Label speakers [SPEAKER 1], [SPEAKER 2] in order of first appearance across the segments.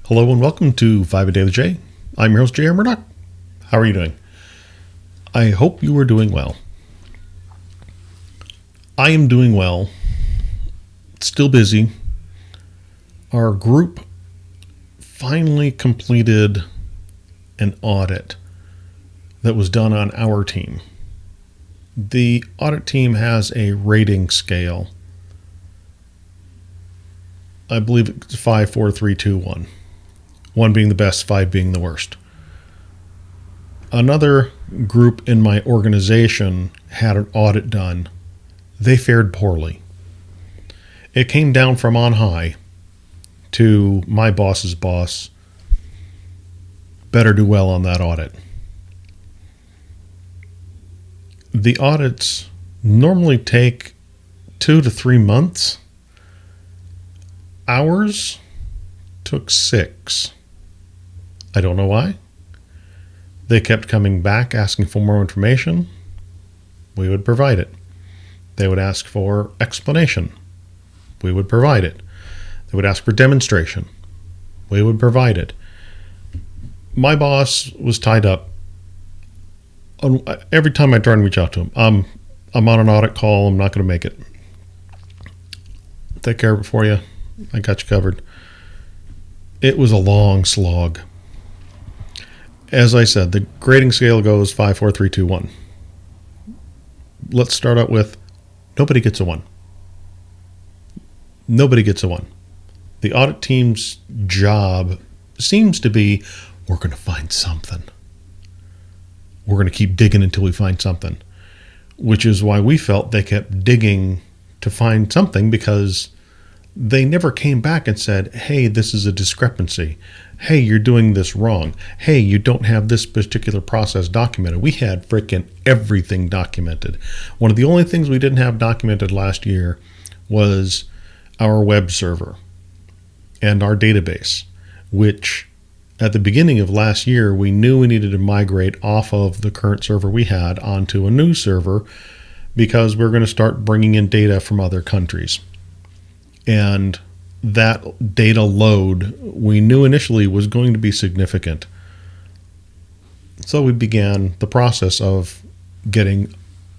[SPEAKER 1] Hello and welcome to 5 A Day with Jay. I'm your host, J.R. Murdoch. How are you doing? I hope you are doing well. I am doing well. Still busy. Our group finally completed an audit that was done on our team. The audit team has a rating scale. I believe it's 5, 4, 3, 2, 1. 1 being the best, 5 being the worst. Another group in my organization had an audit done. They fared poorly. It came down from on high to my boss's boss. Better do well on that audit. The audits normally take 2 to 3 months. Ours took 6. I don't know why. They kept coming back asking for more information. We would provide it. They would ask for explanation. We would provide it. They would ask for demonstration. We would provide it. My boss was tied up. Every time I try and reach out to him, I'm on an audit call. I'm not going to make it. Take care of it for you. I got you covered. It was a long slog. As I said, the grading scale goes 5, 4, 3, 2, 1. Let's start out with nobody gets a 1. Nobody gets a 1. The audit team's job seems to be, we're going to find something. We're going to keep digging until we find something, which is why we felt they kept digging to find something, because they never came back and said, hey, this is a discrepancy. Hey, you're doing this wrong. Hey, you don't have this particular process documented. We had freaking everything documented. One of the only things we didn't have documented last year was our web server and our database, which at the beginning of last year, we knew we needed to migrate off of the current server we had onto a new server, because we're going to start bringing in data from other countries. And that data load we knew initially was going to be significant. So we began the process of getting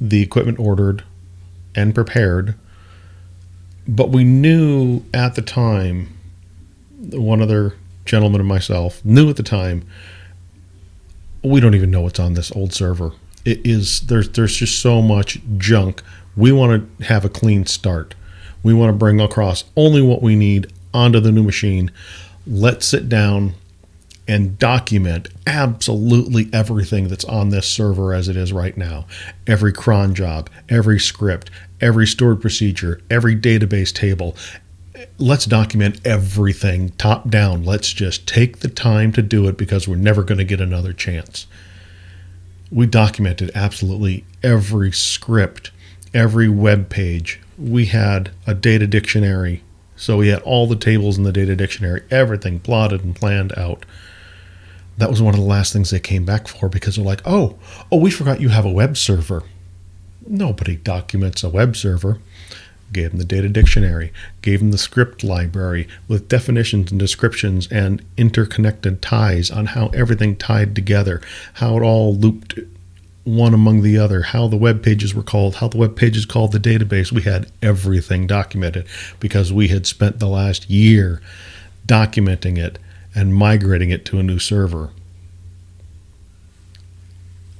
[SPEAKER 1] the equipment ordered and prepared. But we knew at the time, one other gentleman and myself knew at the time, we don't even know what's on this old server. There's just so much junk. We want to have a clean start. We want to bring across only what we need onto the new machine. Let's sit down and document absolutely everything that's on this server as it is right now. Every cron job, every script, every stored procedure, every database table. Let's document everything top down. Let's just take the time to do it, because we're never going to get another chance. We documented absolutely every script, every web page. We had a data dictionary, so we had all the tables in the data dictionary, everything plotted and planned out. That was one of the last things they came back for, because they're like, oh, we forgot you have a web server. Nobody documents a web server. Gave them the data dictionary, gave them the script library with definitions and descriptions and interconnected ties on how everything tied together, how it all looped one among the other, how the web pages were called, how the web pages called the database. We had everything documented, because we had spent the last year documenting it and migrating it to a new server.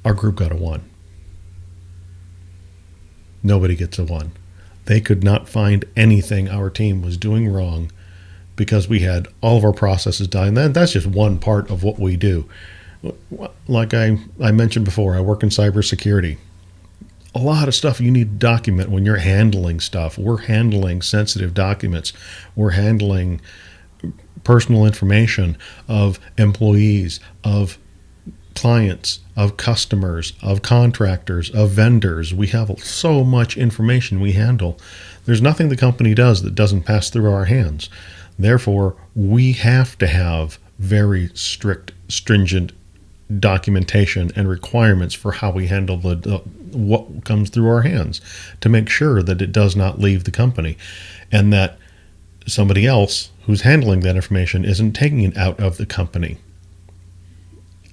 [SPEAKER 1] Our group got a 1. Nobody gets a 1. They could not find anything our team was doing wrong, because we had all of our processes done. And that's just one part of what we do. Like I mentioned before, I work in cybersecurity. A lot of stuff you need to document when you're handling stuff. We're handling sensitive documents. We're handling personal information of employees, of clients, of customers, of contractors, of vendors. We have so much information we handle. There's nothing the company does that doesn't pass through our hands. Therefore, we have to have very strict, stringent documentation and requirements for how we handle what comes through our hands, to make sure that it does not leave the company, and that somebody else who's handling that information isn't taking it out of the company.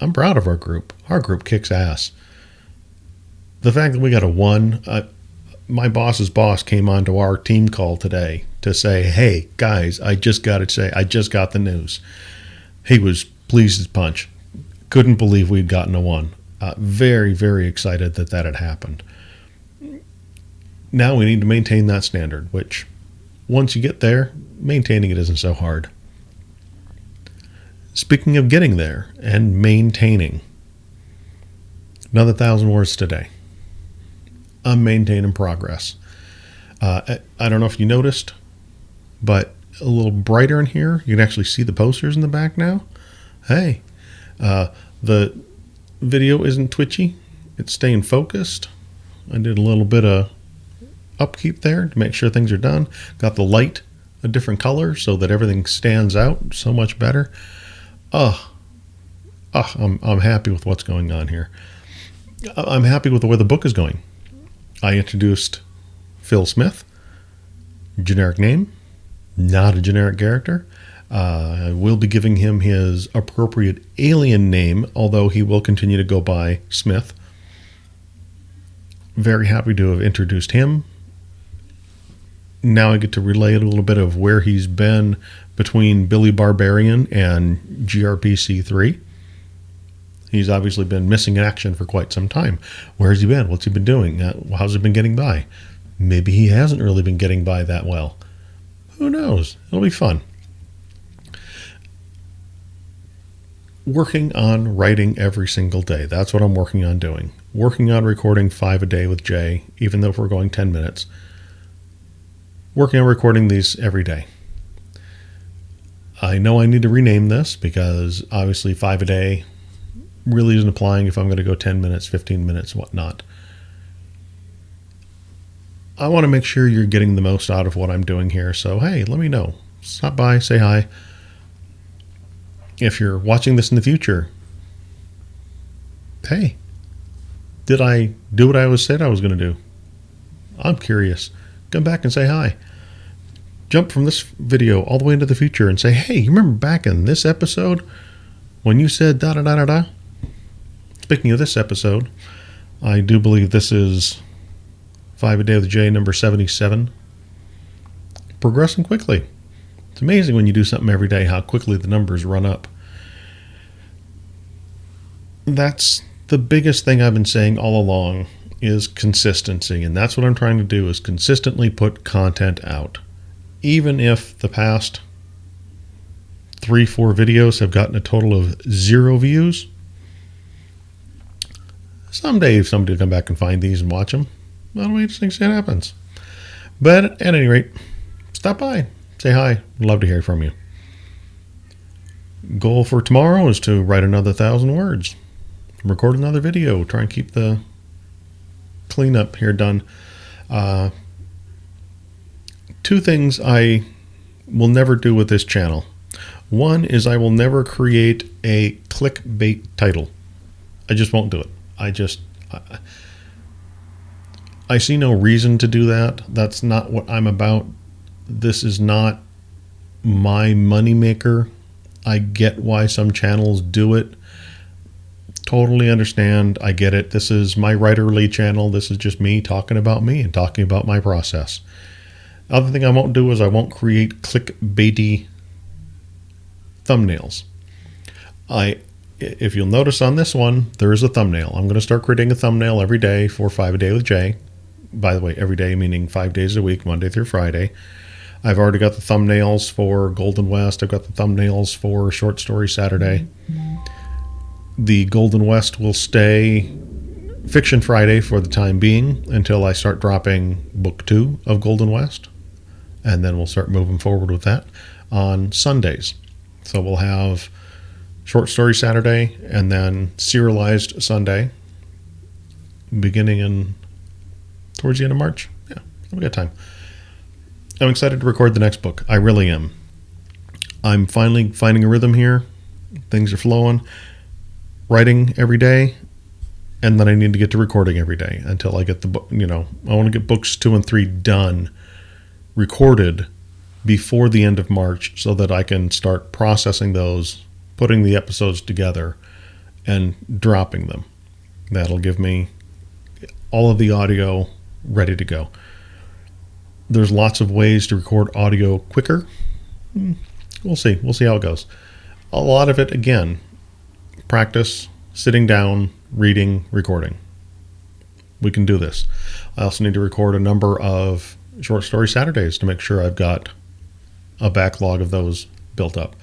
[SPEAKER 1] I'm proud of our group. Our group kicks ass. The fact that we got a 1, my boss's boss came onto our team call today to say, hey, guys, I just got the news. He was pleased as punch. Couldn't believe we'd gotten a 1. Very, very excited that had happened. Now we need to maintain that standard, which once you get there, maintaining it isn't so hard. Speaking of getting there and maintaining, another 1,000 words today. I'm maintaining progress. I don't know if you noticed, but a little brighter in here. You can actually see the posters in the back now. Hey, the video isn't twitchy. It's staying focused. I did a little bit of upkeep there to make sure things are done. Got the light a different color so that everything stands out so much better. I'm happy with what's going on here. I'm happy with the way the book is going. I introduced Phil Smith, generic name, not a generic character. I will be giving him his appropriate alien name, although he will continue to go by Smith. Very happy to have introduced him. Now I get to relay a little bit of where he's been between Billy Barbarian and GRPC3. He's obviously been missing in action for quite some time. Where has he been? What's he been doing? How's he been getting by? Maybe he hasn't really been getting by that well. Who knows? It'll be fun. Working on writing every single day. That's what I'm working on doing. Working on recording 5 a day with Jay, even though we're going 10 minutes. Working on recording these every day. I know I need to rename this because obviously 5 a day really isn't applying if I'm going to go 10 minutes, 15 minutes, whatnot. I want to make sure you're getting the most out of what I'm doing here. So, hey, let me know. Stop by, say hi. If you're watching this in the future, hey, did I do what I said I was going to do? I'm curious. Come back and say hi. Jump from this video all the way into the future and say, hey, you remember back in this episode when you said da-da-da-da-da? Speaking of this episode, I do believe this is 5 a Day with Jay number 77. Progressing quickly. It's amazing when you do something every day how quickly the numbers run up. That's the biggest thing I've been saying all along is consistency, and that's what I'm trying to do is consistently put content out. Even if the past 3-4 videos have gotten a total of 0 views, someday if somebody will come back and find these and watch them, well, we just think it happens. But at any rate, stop by, say hi. Love to hear from you. Goal for tomorrow is to write another 1,000 words, record another video, try and keep the cleanup here done. 2 things I will never do with this channel. One is I will never create a clickbait title. I just won't do it. I see no reason to do that. That's not what I'm about. This is not my moneymaker. I get why some channels do it. Totally understand. I get it. This is my writerly channel. This is just me talking about me and talking about my process. Other thing I won't do is I won't create clickbaity thumbnails. If you'll notice on this one, there is a thumbnail. I'm going to start creating a thumbnail every day for 5 a Day with Jay. By the way, every day meaning 5 days a week, Monday through Friday. I've already got the thumbnails for Golden West. I've got the thumbnails for Short Story Saturday. The Golden West will stay Fiction Friday for the time being until I start dropping book 2 of Golden West. And then we'll start moving forward with that on Sundays. So we'll have Short Story Saturday and then Serialized Sunday beginning towards the end of March. Yeah, we got time. I'm excited to record the next book. I really am. I'm finally finding a rhythm here. Things are flowing. Writing every day, and then I need to get to recording every day until I get the book. I want to get books 2 and 3 done, recorded, before the end of March so that I can start processing those, putting the episodes together, and dropping them. That'll give me all of the audio ready to go. There's lots of ways to record audio quicker. We'll see. We'll see how it goes. A lot of it, again, practice, sitting down, reading, recording. We can do this. I also need to record a number of Short Story Saturdays to make sure I've got a backlog of those built up.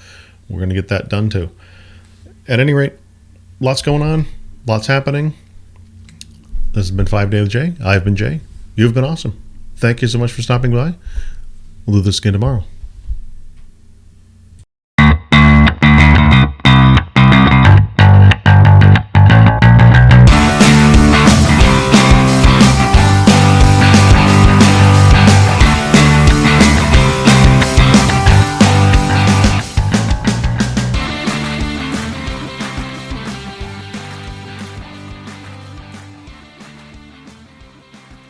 [SPEAKER 1] We're going to get that done too. At any rate, lots going on, lots happening. This has been 5 Day with Jay. I've been Jay. You've been awesome. Thank you so much for stopping by. We'll do this again tomorrow.